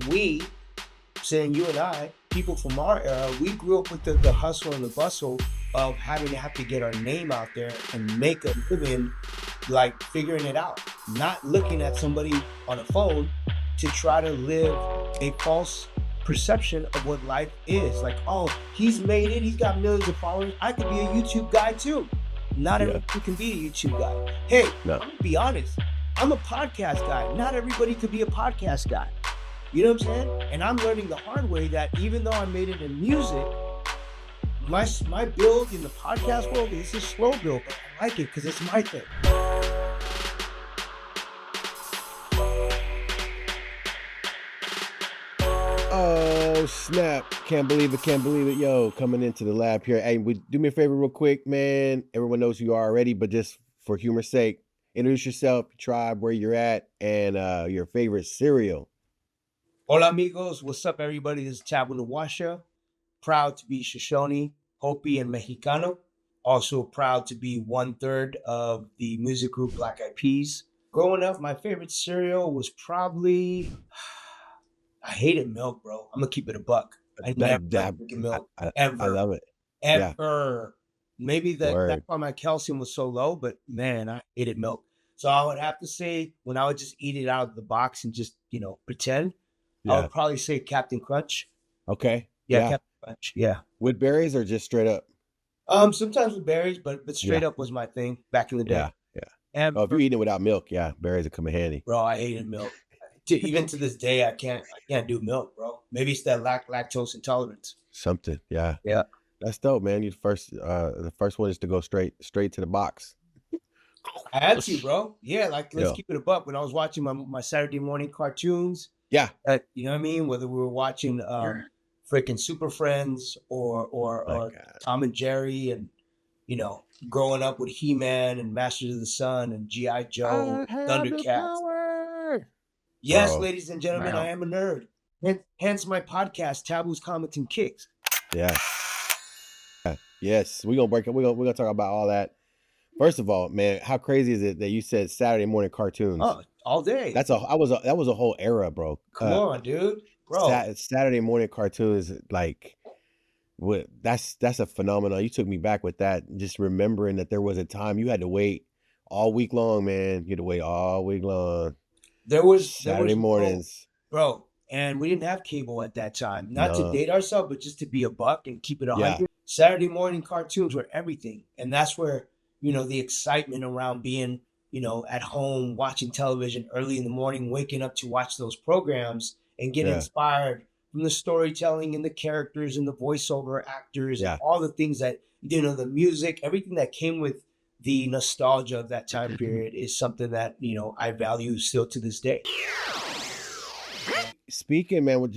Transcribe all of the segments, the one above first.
we, saying you and I, people from our era, we grew up with the hustle and the bustle of having to have to get our name out there and make a living, like figuring it out, not looking at somebody on a phone to try to live a false perception of what life is. Like, oh, he's made it, he's got millions of followers, I could be a YouTube guy too. Not everybody can be a YouTube guy. Hey, I'm gonna be honest, I'm a podcast guy. Not everybody could be a podcast guy. You know what I'm saying? And I'm learning the hard way that even though I made it in music, my build in the podcast world is a slow build, but I like it because it's my thing. Oh, snap. Can't believe it. Yo, coming into the lab here. Hey, do me a favor real quick, man. Everyone knows who you are already, but just for humor's sake, introduce yourself, your tribe, where you're at, and your favorite cereal. Hola, amigos. What's up, everybody? This is Taboo. Proud to be Shoshone, Hopi, and Mexicano. Also proud to be 1/3 of the music group Black Eyed Peas. Growing up, my favorite cereal was probably... I hated milk, bro. I'm going to keep it a buck. I never liked milk. Ever. I love it. Ever. Yeah. Maybe that's why my calcium was so low, but man, I hated milk. So I would have to say, when I would just eat it out of the box and just, pretend, I would probably say Captain Crunch. Okay. Yeah, Captain Crunch. Yeah. With berries or just straight up? Sometimes with berries, but straight up was my thing back in the day. Yeah. And if you're eating it without milk, berries will come in handy. Bro, I hated milk. Even to this day, I can't do milk, bro. Maybe it's that lactose intolerance. Something, yeah. Yeah. That's dope, man. You the first one is to go straight to the box. I had to, bro. Yeah, let's keep it a buck. When I was watching my Saturday morning cartoons, you know what I mean? Whether we were watching freaking Super Friends or Tom and Jerry, and growing up with He-Man and Masters of the Sun and G.I. Joe, Thundercats. Yes, ladies and gentlemen, I am a nerd. Hence my podcast, Taboo's Comics and Kicks. Yeah. Yes, we're gonna talk about all that. First of all, man, how crazy is it that you said Saturday morning cartoons? Oh, all day. That was a whole era, bro. Come on, dude. Bro. Saturday morning cartoons, like, that's a phenomenon. You took me back with that. Just remembering that there was a time you had to wait all week long, man. You had to wait all week long. There was Saturday mornings, bro, and we didn't have cable at that time. Not to date ourselves, but just to be a buck and keep it 100. Saturday morning cartoons were everything, and that's where the excitement around being at home watching television early in the morning, waking up to watch those programs and get inspired from the storytelling and the characters and the voiceover actors and all the things that the music, everything that came with the nostalgia of that time period is something that, I value still to this day. Speaking, man,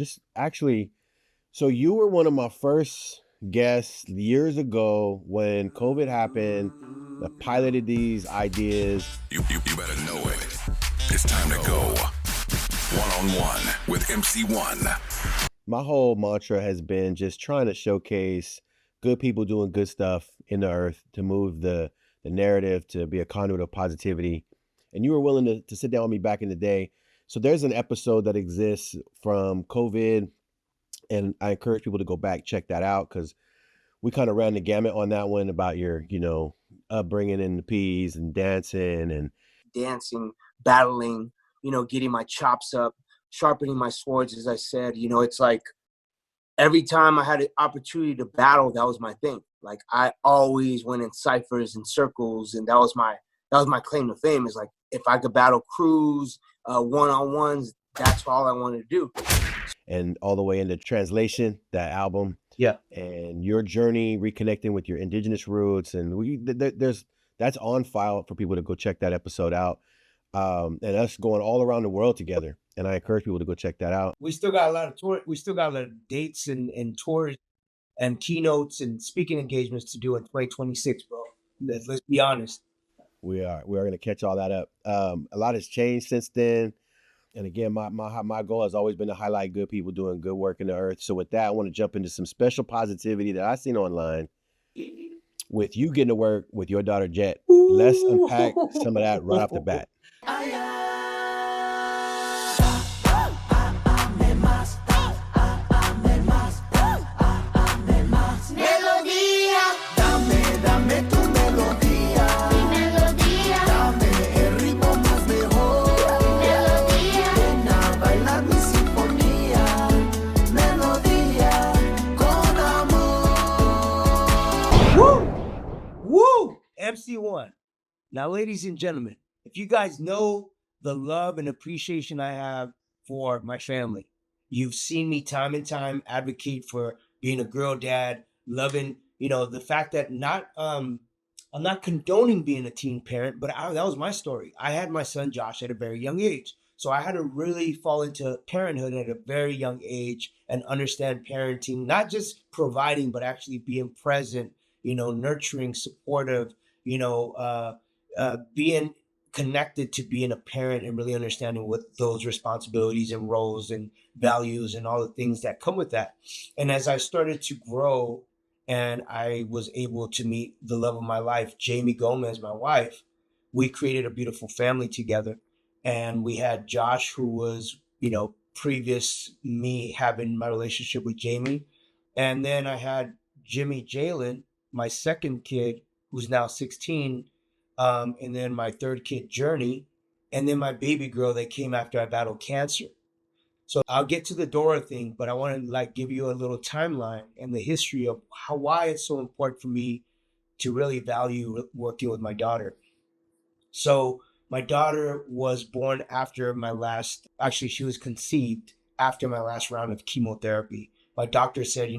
so you were one of my first guests years ago when COVID happened. I piloted these ideas. You better know it. It's time to go one-on-one with Emcee One. My whole mantra has been just trying to showcase good people doing good stuff in the earth to move the narrative, to be a conduit of positivity. And you were willing to sit down with me back in the day. So there's an episode that exists from COVID, and I encourage people to go back, check that out, because we kind of ran the gamut on that one about your, upbringing in the P's and dancing, battling, getting my chops up, sharpening my swords, as I said. It's like every time I had an opportunity to battle, that was my thing. Like, I always went in ciphers and circles, and that was my claim to fame. Is like, if I could battle crews, one-on-ones, that's all I wanted to do. And all the way into Translation, that album. Yeah. And your journey reconnecting with your Indigenous roots, and that's on file for people to go check that episode out. And us going all around the world together. And I encourage people to go check that out. We still got a lot of tour. We still got a lot of dates and tours and keynotes and speaking engagements to do in 2026, bro. Let's be honest. We are going to catch all that up. A lot has changed since then. And again, my goal has always been to highlight good people doing good work in the earth. So with that, I want to jump into some special positivity that I've seen online with you getting to work with your daughter, Jet. Let's unpack some of that right off the bat. Emcee One. Now, ladies and gentlemen, if you guys know the love and appreciation I have for my family, you've seen me time and time advocate for being a girl dad, loving, the fact that I'm not condoning being a teen parent, but that was my story. I had my son Josh at a very young age. So I had to really fall into parenthood at a very young age and understand parenting, not just providing, but actually being present, nurturing, supportive, you know, being connected to being a parent and really understanding what those responsibilities and roles and values and all the things that come with that. And as I started to grow and I was able to meet the love of my life, Jamie Gomez, my wife, we created a beautiful family together. And we had Josh, who was, previous me having my relationship with Jamie. And then I had Jimmy Jalen, my second kid, who's now 16. And then my third kid, Journey. And then my baby girl that came after I battled cancer. So I'll get to the Dora thing, but I want to give you a little timeline and the history of why it's so important for me to really value working with my daughter. So my daughter was born after she was conceived after my last round of chemotherapy. My doctor said,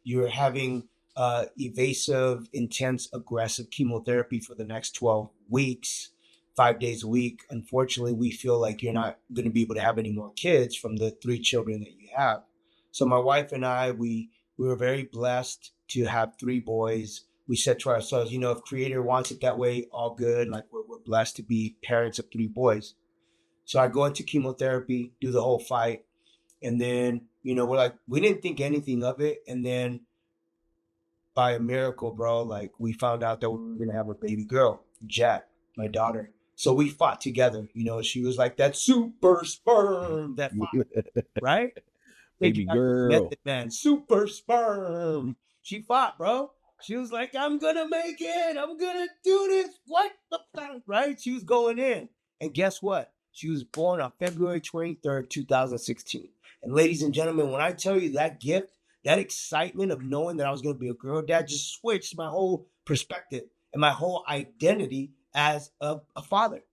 you're having evasive, intense, aggressive chemotherapy for the next 12 weeks, 5 days a week. Unfortunately, we feel like you're not going to be able to have any more kids from the 3 children that you have. So my wife and I, we were very blessed to have 3 boys. We said to ourselves, if Creator wants it that way, all good. Like we're blessed to be parents of 3 boys. So I go into chemotherapy, do the whole fight. And then, we didn't think anything of it. And then by a miracle, bro, we found out that we were going to have a baby girl, Jet, my daughter. So we fought together. She was like that super sperm that fought, right? Baby girl. Method man, super sperm. She fought, bro. She was like, I'm going to make it. I'm going to do this. What the fuck? Right? She was going in. And guess what? She was born on February 23rd, 2016. And ladies and gentlemen, when I tell you that gift, that excitement of knowing that I was going to be a girl dad just switched my whole perspective and my whole identity as a father.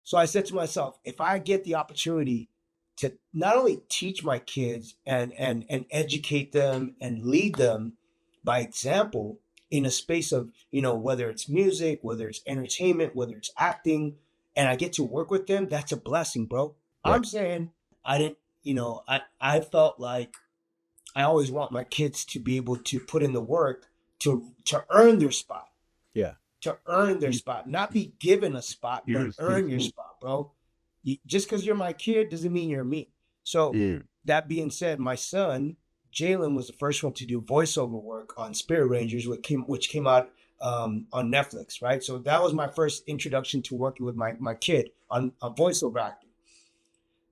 So I said to myself, if I get the opportunity to not only teach my kids and educate them and lead them by example in a space of, whether it's music, whether it's entertainment, whether it's acting, and I get to work with them, that's a blessing, bro. Right. I'm saying I didn't, I felt like I always want my kids to be able to put in the work to earn their spot. Yeah. To earn their spot, not be given a spot, but earn your spot, bro. Just because you're my kid doesn't mean you're me. So that being said, my son, Jalen, was the first one to do voiceover work on Spirit Rangers, which came out on Netflix, right? So that was my first introduction to working with my kid on voiceover acting.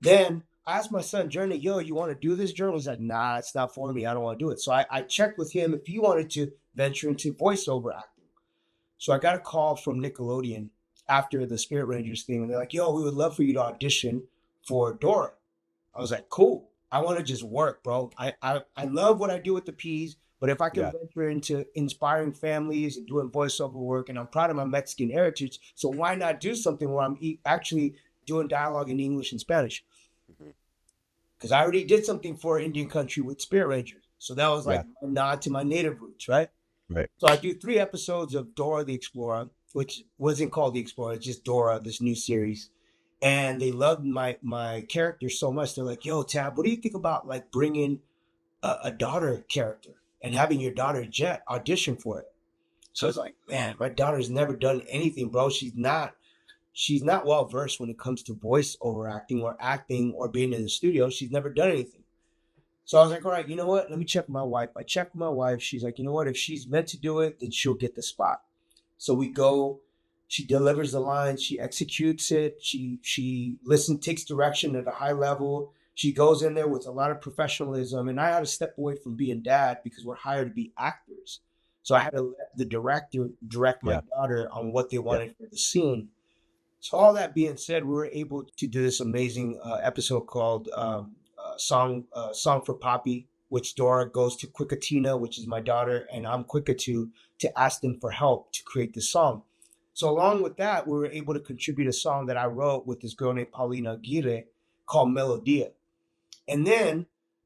Then I asked my son, Journey, you want to do this, Journey? He's like, nah, it's not for me. I don't want to do it. So I checked with him if he wanted to venture into voiceover acting. So I got a call from Nickelodeon after the Spirit Rangers thing. And they're like, we would love for you to audition for Dora. I was like, cool. I want to just work, bro. I love what I do with the P's, but if I can venture into inspiring families and doing voiceover work, and I'm proud of my Mexican heritage, so why not do something where I'm actually doing dialogue in English and Spanish? Because I already did something for Indian country with Spirit Rangers. So that was like a nod to my native roots, right? Right. So I do 3 episodes of Dora the Explorer, which wasn't called the Explorer, it's just Dora, this new series. And they loved my character so much. They're like, Tab, what do you think about bringing a daughter character and having your daughter Jet audition for it? So it's like, man, my daughter's never done anything, bro. She's not well versed when it comes to voiceover acting or being in the studio. She's never done anything. So I was like, all right, you know what? Let me check with my wife. I checked with my wife. She's like, you know what? If she's meant to do it, then she'll get the spot. So we go. She delivers the lines. She executes it. She listens, takes direction at a high level. She goes in there with a lot of professionalism. And I had to step away from being dad because we're hired to be actors. So I had to let the director direct my daughter on what they wanted for the scene. So all that being said, we were able to do this amazing episode called Song for Poppy, which Dora goes to Quickatina, which is my daughter, and I'm Quickatu, to ask them for help to create the song. So along with that, we were able to contribute a song that I wrote with this girl named Paulina Aguirre called Melodia. And then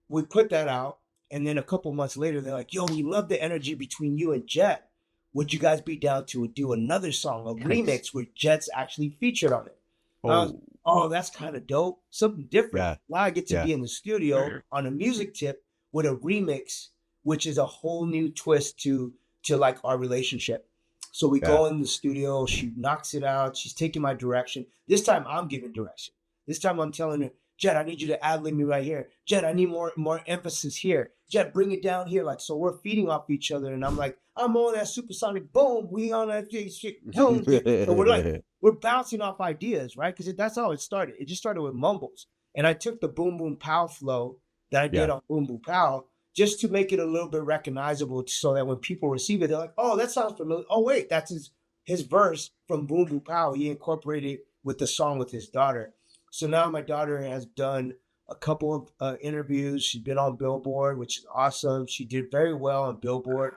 we put that out. And then a couple months later, they're like, yo, we love the energy between you and Jet. Would you guys be down to do another song, a Nice. remix where Jet's actually featured on it? I was, Oh, oh, that's kind of dope. Something different. yeah, Now I get to yeah, be in the studio on a music tip with a remix, which is a whole new twist to like our relationship. So we yeah. go in the studio, she knocks it out, she's taking my direction. This time I'm giving direction. This time I'm telling her, Jet, I need you to ad-lib me right here. Jet, I need more emphasis here. Jet, bring it down here. Like, so we're feeding off each other. And I'm like, I'm on that supersonic boom. We on that shit. Boom. So we're bouncing off ideas, right? Because that's how it started. It just started with mumbles. And I took the boom boom pow flow that I did Yeah, on boom boom pow just to make it a little bit recognizable so that when people receive it, they're like, oh, that sounds familiar. Oh, wait, that's his verse from boom boom pow. He incorporated it with the song with his daughter. So now my daughter has done a couple of interviews. She's been on Billboard, which is awesome. She did very well on Billboard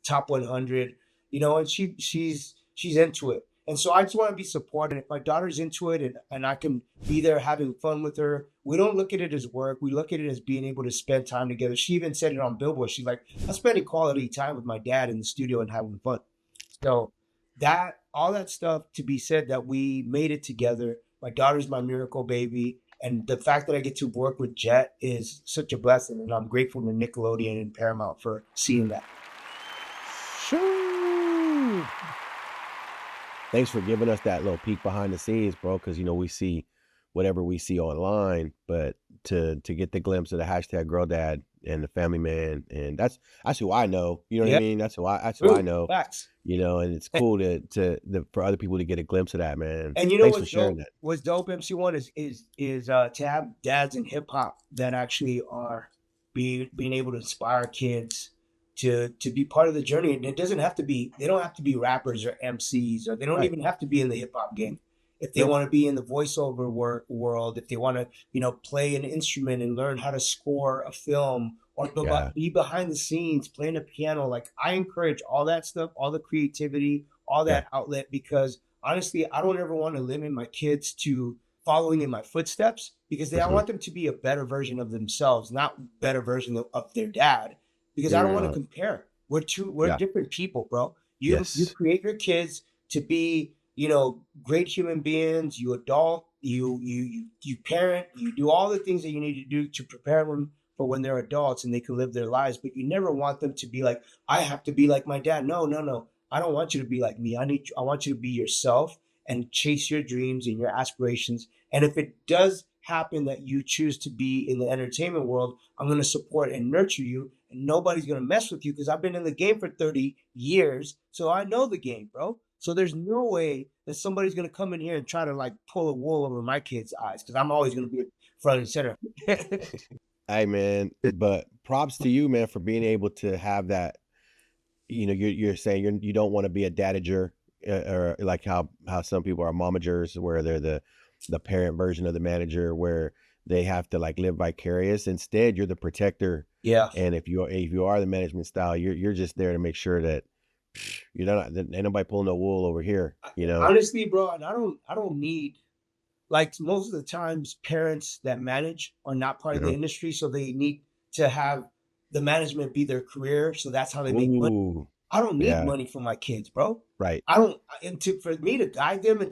Top 100, and she's into it. And so I just want to be supportive. If my daughter's into it and I can be there having fun with her, we don't look at it as work. We look at it as being able to spend time together. She even said it on Billboard. She's like, I'm spending quality time with my dad in the studio and having fun. So that all that stuff to be said that we made it together. My daughter's my miracle baby. And the fact that I get to work with Jet is such a blessing. And I'm grateful to Nickelodeon and Paramount for seeing that. Shoo. Thanks for giving us that little peek behind the scenes, bro. Because we see whatever we see online, but to get the glimpse of the hashtag Girl Dad and the Family Man, and that's who I know. You know what I mean? That's who I know. Facts. And it's cool for other people to get a glimpse of that, man. And Thanks for sharing that. What's dope, Emcee One is to have dads in hip hop that actually are being able to inspire kids to be part of the journey. And they don't have to be rappers or MCs, or they don't even have to be in the hip hop game. If they want to be in the voiceover world, if they want to, play an instrument and learn how to score a film or be behind the scenes, playing the piano, like I encourage all that stuff, all the creativity, all that outlet, because honestly, I don't ever want to limit my kids to following in my footsteps, because I want them to be a better version of themselves, not better version of their dad, because I don't want to compare. We're different people, bro. You create your kids to be, great human beings. You adult, you parent, you do all the things that you need to do to prepare them for when they're adults and they can live their lives. But you never want them to be like, I have to be like my dad. No. I don't want you to be like me. I want you to be yourself and chase your dreams and your aspirations. And if it does happen that you choose to be in the entertainment world, I'm going to support and nurture you, and nobody's going to mess with you, because I've been in the game for 30 years. So I know the game, bro. So there's no way that somebody's going to come in here and try to like pull a wool over my kids' eyes, because I'm always going to be front and center. Hey, man, but props to you, man, for being able to have that. You're saying you don't want to be a dadager, or like how some people are momagers, where they're the parent version of the manager, where they have to like live vicarious. Instead, you're the protector. Yeah. And if you are the management style, you're just there to make sure that ain't nobody pulling no wool over here. Honestly, bro, and I don't need, like, most of the times parents that manage are not part of the industry, so they need to have the management be their career. So that's how they make money. I don't need money for my kids, bro. Right. I don't, for me to guide them and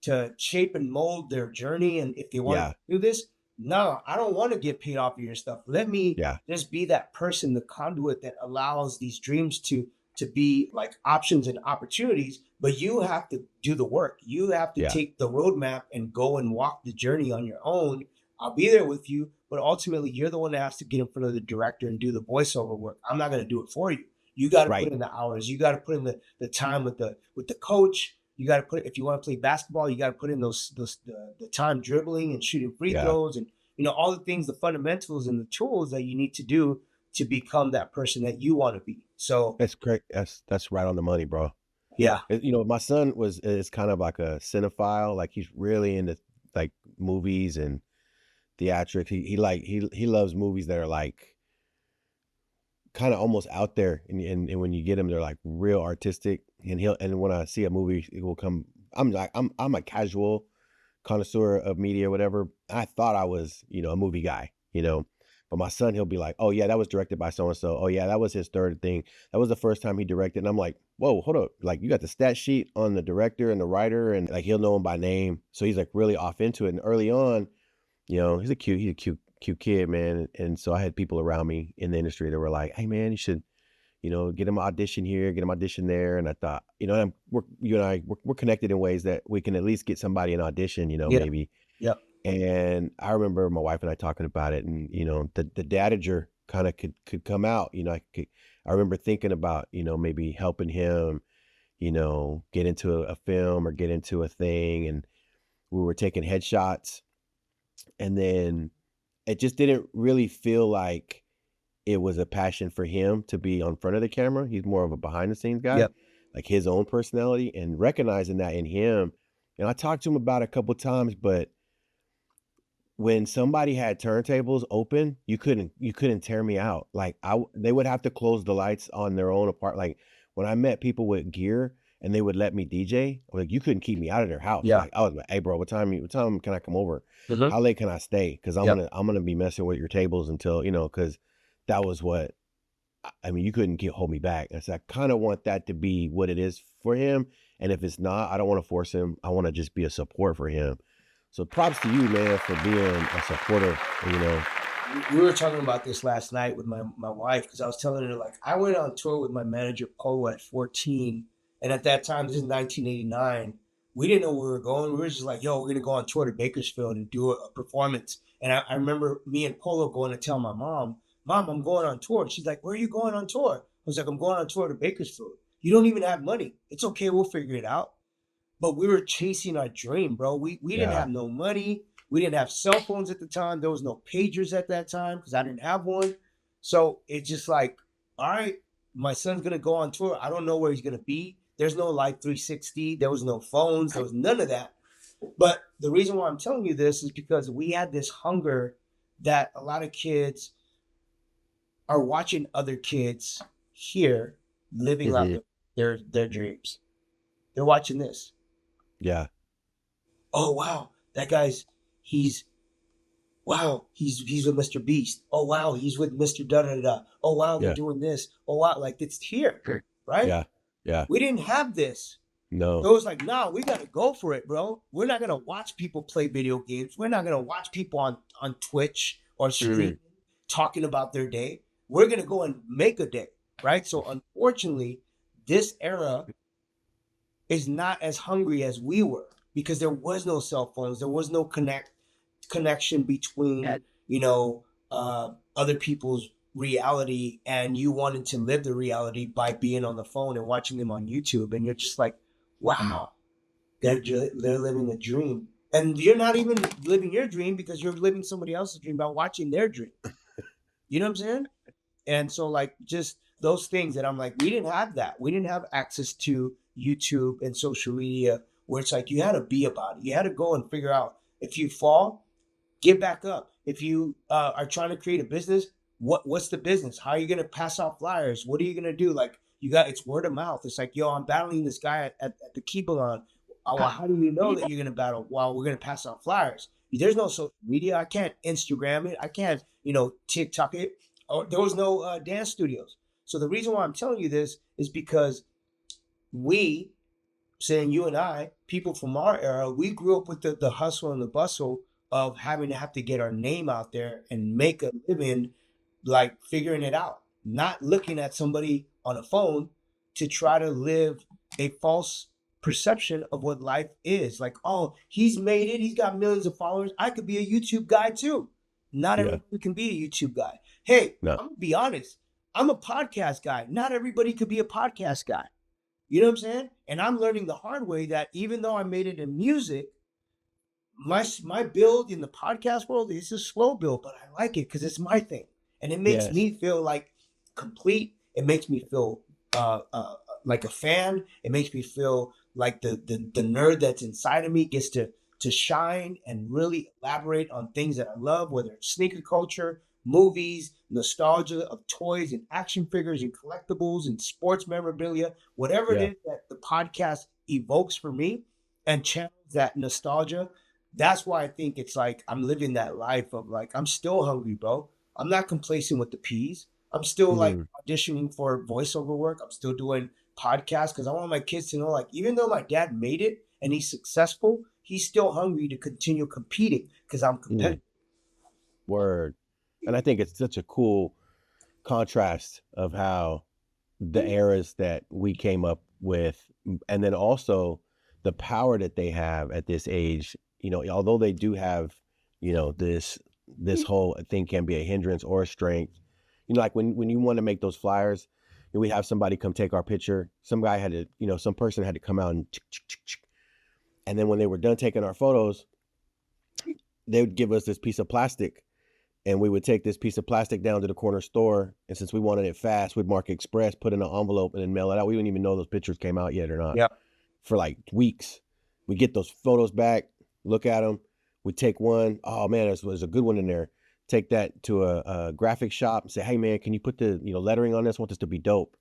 to shape and mold their journey. And if they want to do this, no, I don't want to get paid off of your stuff. Let me just be that person, the conduit that allows these dreams to be like options and opportunities. But you have to do the work. You have to take the roadmap and go and walk the journey on your own. I'll be there with you, but ultimately you're the one that has to get in front of the director and do the voiceover work. I'm not going to do it for you. You got to put in the hours. You got to put in the time with the coach. You got to put, if you want to play basketball, you got to put in the time dribbling and shooting free throws, and all the things, the fundamentals and the tools that you need to do to become that person that you want to be. So that's great. That's right on the money, bro. Yeah. My son is kind of like a cinephile. Like he's really into like movies and theatrics. He loves movies that are like kind of almost out there, and when you get them, they're like real artistic. and when I see a movie, it will come. I'm a casual connoisseur of media, whatever. I thought I was, a movie guy, But my son, he'll be like, "Oh yeah, that was directed by so and so. Oh yeah, that was his third thing. That was the first time he directed." And I'm like, "Whoa, hold up! Like you got the stat sheet on the director and the writer, and like he'll know him by name." So he's like really off into it. And early on, he's a cute kid, man. And so I had people around me in the industry that were like, "Hey man, you should." Get him an audition here, get him audition there. And I thought, you and I, we're connected in ways that we can at least get somebody an audition, Yeah. maybe. Yeah. And I remember my wife and I talking about it, and the dadager kind of could come out. I remember thinking about maybe helping him, get into a film or get into a thing, and we were taking headshots, and then it just didn't really feel like it was a passion for him to be on front of the camera. He's more of a behind the scenes guy, Yep. like his own personality, and recognizing that in him. And I talked to him about it a couple times, but when somebody had turntables open, you couldn't tear me out. Like they would have to close the lights on their own apart. Like when I met people with gear and they would let me DJ, like you couldn't keep me out of their house. Yeah. Like I was like, "Hey bro, what time can I come over? Mhm. How late can I stay? Because I'm Yep. gonna be messing with your tables until, because that was what I mean, you couldn't hold me back." And so I kind of want that to be what it is for him. And if it's not, I don't want to force him. I want to just be a support for him. So props to you, man, for being a supporter, you know. We were talking about this last night with my wife because I was telling her like I went on tour with my manager Polo at 14, and at that time this is 1989. We didn't know where we were going. We were just like, "Yo, we're gonna go on tour to Bakersfield and do a performance." And I remember me and Polo going to tell my mom, "Mom, I'm going on tour." She's like, "Where are you going on tour?" I was like, "I'm going on tour to Bakersfield." "You don't even have money." "It's okay, we'll figure it out." But we were chasing our dream, bro. We didn't Yeah. have no money. We didn't have cell phones at the time. There was no pagers at that time because I didn't have one. So it's just like, all right, my son's gonna go on tour. I don't know where he's gonna be. There's no Life 360. There was no phones. There was none of that. But the reason why I'm telling you this is because we had this hunger that a lot of kids are watching other kids here living out Hmm. their dreams. They're watching this. Yeah. Oh wow, that guy's he's he's with Mr. Beast. Oh wow, he's with Mr. Da da da. Oh wow, they're Yeah. doing this. Oh wow, like it's here, right? Yeah. Yeah. We didn't have this. No. So it was like, nah, we gotta go for it, bro. We're not gonna watch people play video games. We're not gonna watch people on Twitch or stream Mm. talking about their day. We're gonna go and make a day, right? So unfortunately, this era is not as hungry as we were because there was no cell phones, there was no connection between other people's reality and you wanting to live the reality by being on the phone and watching them on YouTube, and you're just like, wow, they're living a dream, and you're not even living your dream because you're living somebody else's dream by watching their dream. You know what I'm saying? And so like just those things that I'm like, we didn't have that. We didn't have access to YouTube and social media where it's like you had to be about it. You had to go and figure out if you fall, get back up. If you are trying to create a business, what's the business? How are you gonna pass out flyers? What are you gonna do? Like it's word of mouth. It's like, yo, I'm battling this guy at the Kibelon. Oh, well, how do you know that you're gonna battle while we're gonna pass out flyers? There's no social media. I can't Instagram it. I can't, TikTok it. Or there was no dance studios. So the reason why I'm telling you this is because we, saying you and I, people from our era, we grew up with the hustle and the bustle of having to have to get our name out there and make a living, like figuring it out, not looking at somebody on a phone to try to live a false perception of what life is. Like, oh, he's made it, he's got millions of followers. I could be a YouTube guy too. Not Yeah. everybody can be a YouTube guy. Hey, No. I'm gonna be honest. I'm a podcast guy. Not everybody could be a podcast guy. You know what I'm saying? And I'm learning the hard way that even though I made it in music, my build in the podcast world is a slow build, but I like it because it's my thing, and it makes Yes. me feel like complete. It makes me feel like a fan. It makes me feel like the nerd that's inside of me gets to shine and really elaborate on things that I love, whether it's sneaker culture, movies, nostalgia of toys and action figures and collectibles and sports memorabilia, whatever it Yeah. is that the podcast evokes for me and channels that nostalgia. That's why I think it's like I'm living that life of like, I'm still hungry, bro. I'm not complacent with the peas. I'm still like Mhm. auditioning for voiceover work. I'm still doing podcasts because I want my kids to know, like, even though my dad made it and he's successful, he's still hungry to continue competing because I'm Mm. competitive. Word. And I think it's such a cool contrast of how the eras that we came up with, and then also the power that they have at this age. Although they do have, this whole thing can be a hindrance or a strength. Like when you want to make those flyers, and we have somebody come take our picture. Some guy had to, some person had to come out and and then when they were done taking our photos, they would give us this piece of plastic, and we would take this piece of plastic down to the corner store. And since we wanted it fast, we'd mark express, put it in an envelope, and then mail it out. We didn't even know those pictures came out yet or not. Yeah. For like weeks, we get those photos back, look at them. We take one. Oh man, there's a good one in there. Take that to a graphic shop and say, hey man, can you put the lettering on this? I want this to be dope.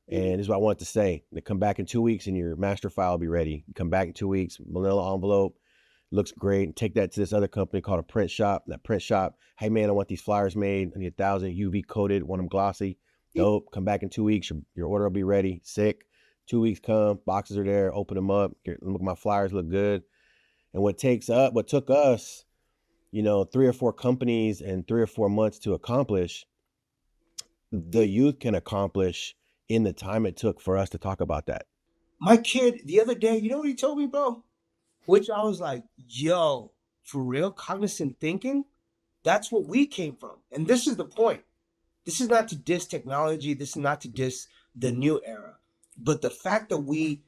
And this is what I want to say. They come back in 2 weeks and your master file will be ready. Come back in 2 weeks, manila envelope, looks great. Take that to this other company called a print shop. That print shop, hey man, I want these flyers made. I need 1,000 UV coated, want them glossy. Dope. Come back in 2 weeks. Your order will be ready. Sick. 2 weeks come, boxes are there. Open them up. Look, my flyers look good. And what took us, 3 or 4 companies and 3 or 4 months to accomplish, the youth can accomplish in the time it took for us to talk about that. My kid the other day, you know what he told me, bro? Which I was like, yo, for real, cognizant thinking? That's what we came from. And this is the point. This is not to diss technology. This is not to diss the new era. But the fact that we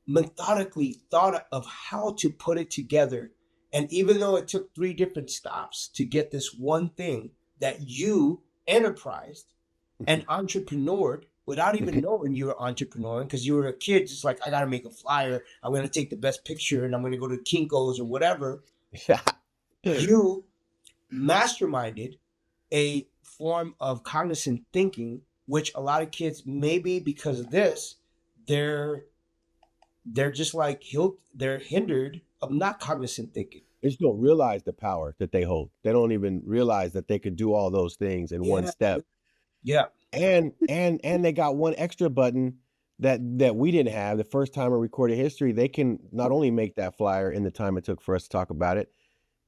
methodically thought of how to put it together. And even though it took 3 different stops to get this one thing that you enterprised and entrepreneured without even knowing you were entrepreneuring, because you were a kid, just like, I got to make a flyer. I'm going to take the best picture and I'm going to go to Kinko's or whatever. You masterminded a form of cognizant thinking, which a lot of kids, maybe because of this, they're just like they're hindered of not cognizant thinking. They just don't realize the power that they hold. They don't even realize that they could do all those things in one step. Yeah. And they got one extra button that we didn't have the first time in recorded history. They can not only make that flyer in the time it took for us to talk about it,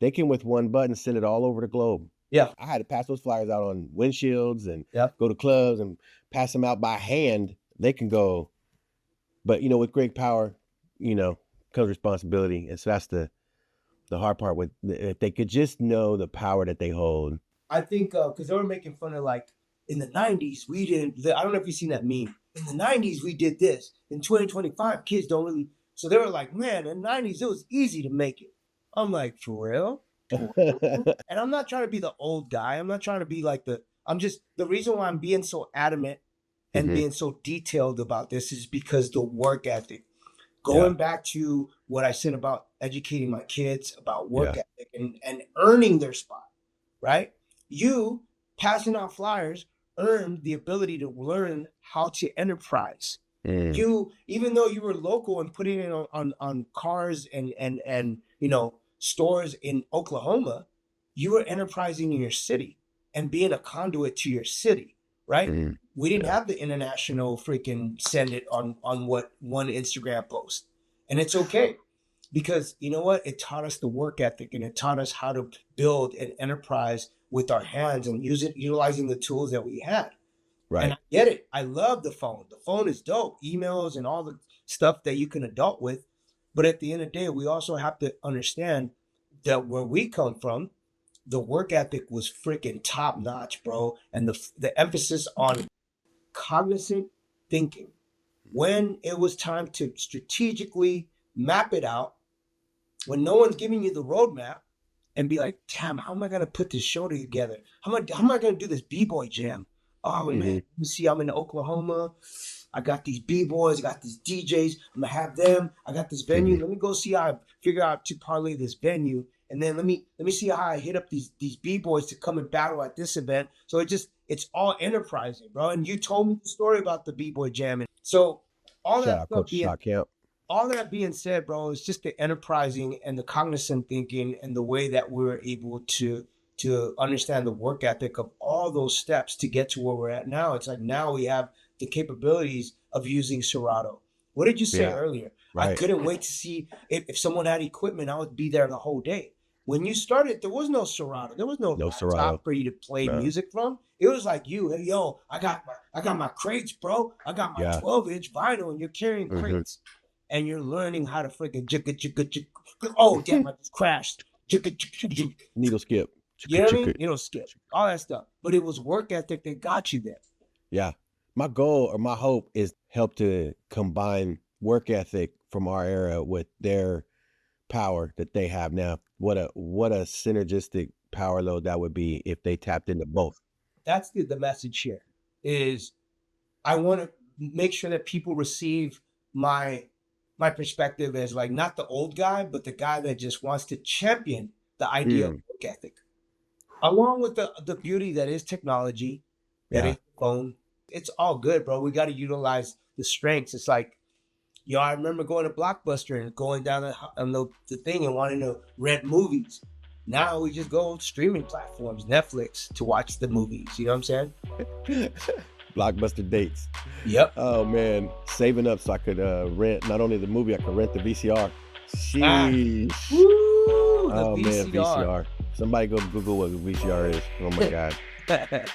they can with one button send it all over the globe. Yeah. I had to pass those flyers out on windshields and Yeah. go to clubs and pass them out by hand. They can go, but with great power, comes responsibility. And so that's the hard part. With if they could just know the power that they hold. I think because they were making fun of, like, in the 90s, we didn't, I don't know if you've seen that meme. In the 90s, we did this. In 2025, kids don't really. So they were like, man, in the 90s, it was easy to make it. I'm like, for real? And I'm not trying to be the old guy. I'm not trying to be like the reason why I'm being so adamant and being so detailed about this is because the work ethic. Going back to what I said about educating my kids about work ethic and earning their spot, right? You passing out flyers earned the ability to learn how to enterprise. You, even though you were local and putting it on cars and stores in Oklahoma, you were enterprising in your city and being a conduit to your city, right? We didn't have the international freaking send it on what one Instagram post. And it's okay, because you know what? It taught us the work ethic, and it taught us how to build an enterprise with our hands and utilizing the tools that we had. Right. And I get it. I love the phone. The phone is dope. Emails and all the stuff that you can adult with. But at the end of the day, we also have to understand that where we come from, the work ethic was freaking top notch, bro. And the emphasis on cognizant thinking. When it was time to strategically map it out, when no one's giving you the roadmap, and be like, damn, how am I going to put this show together? How am I going to do this B-boy jam? Oh, man, you see, I'm in Oklahoma. I got these B-boys. I got these DJs. I'm going to have them. I got this venue. Let me go see how I figure out to parlay this venue and then let me see how I hit up these b-boys to come and battle at this event. So it's all enterprising, bro. And you told me the story about the b-boy jamming. So all Shout that out stuff Coach Shock Camp. all that being said, bro, it's just the enterprising and the cognizant thinking and the way that we were able to understand the work ethic of all those steps to get to where we're at now. It's like now we have the capabilities of using Serato. What did you say earlier? I Right. couldn't wait to see if someone had equipment, I would be there the whole day. When you started, there was no Serato. There was no No laptop Serato. for you to play No. music from. It was like you, hey, yo, I got my crates, bro. I got my Yeah. 12-inch vinyl, and you're carrying Mhm. crates. And you're learning how to freaking jigga. Oh, damn, I just crashed. Jigga. Needle skip. You know what I mean? You know, skip. All that stuff. But it was work ethic that got you there. Yeah. My goal or my hope is help to combine work ethic from our era with their power that they have now. What a synergistic power load that would be if they tapped into both. That's the message here is I want to make sure that people receive my perspective as like not the old guy, but the guy that just wants to champion the idea of work ethic. Along with the beauty that is technology, that is phone. It's all good, bro. We got to utilize the strengths. It's like, I remember going to Blockbuster and going down on the thing and wanting to rent movies. Now we just go streaming platforms, Netflix, to watch the movies. You know what I'm saying? Blockbuster dates. Yep. Oh man, saving up so I could rent not only the movie, I could rent the VCR. Sheesh. Woo, the Oh man, VCR. VCR. Somebody go Google what VCR is. Oh my God.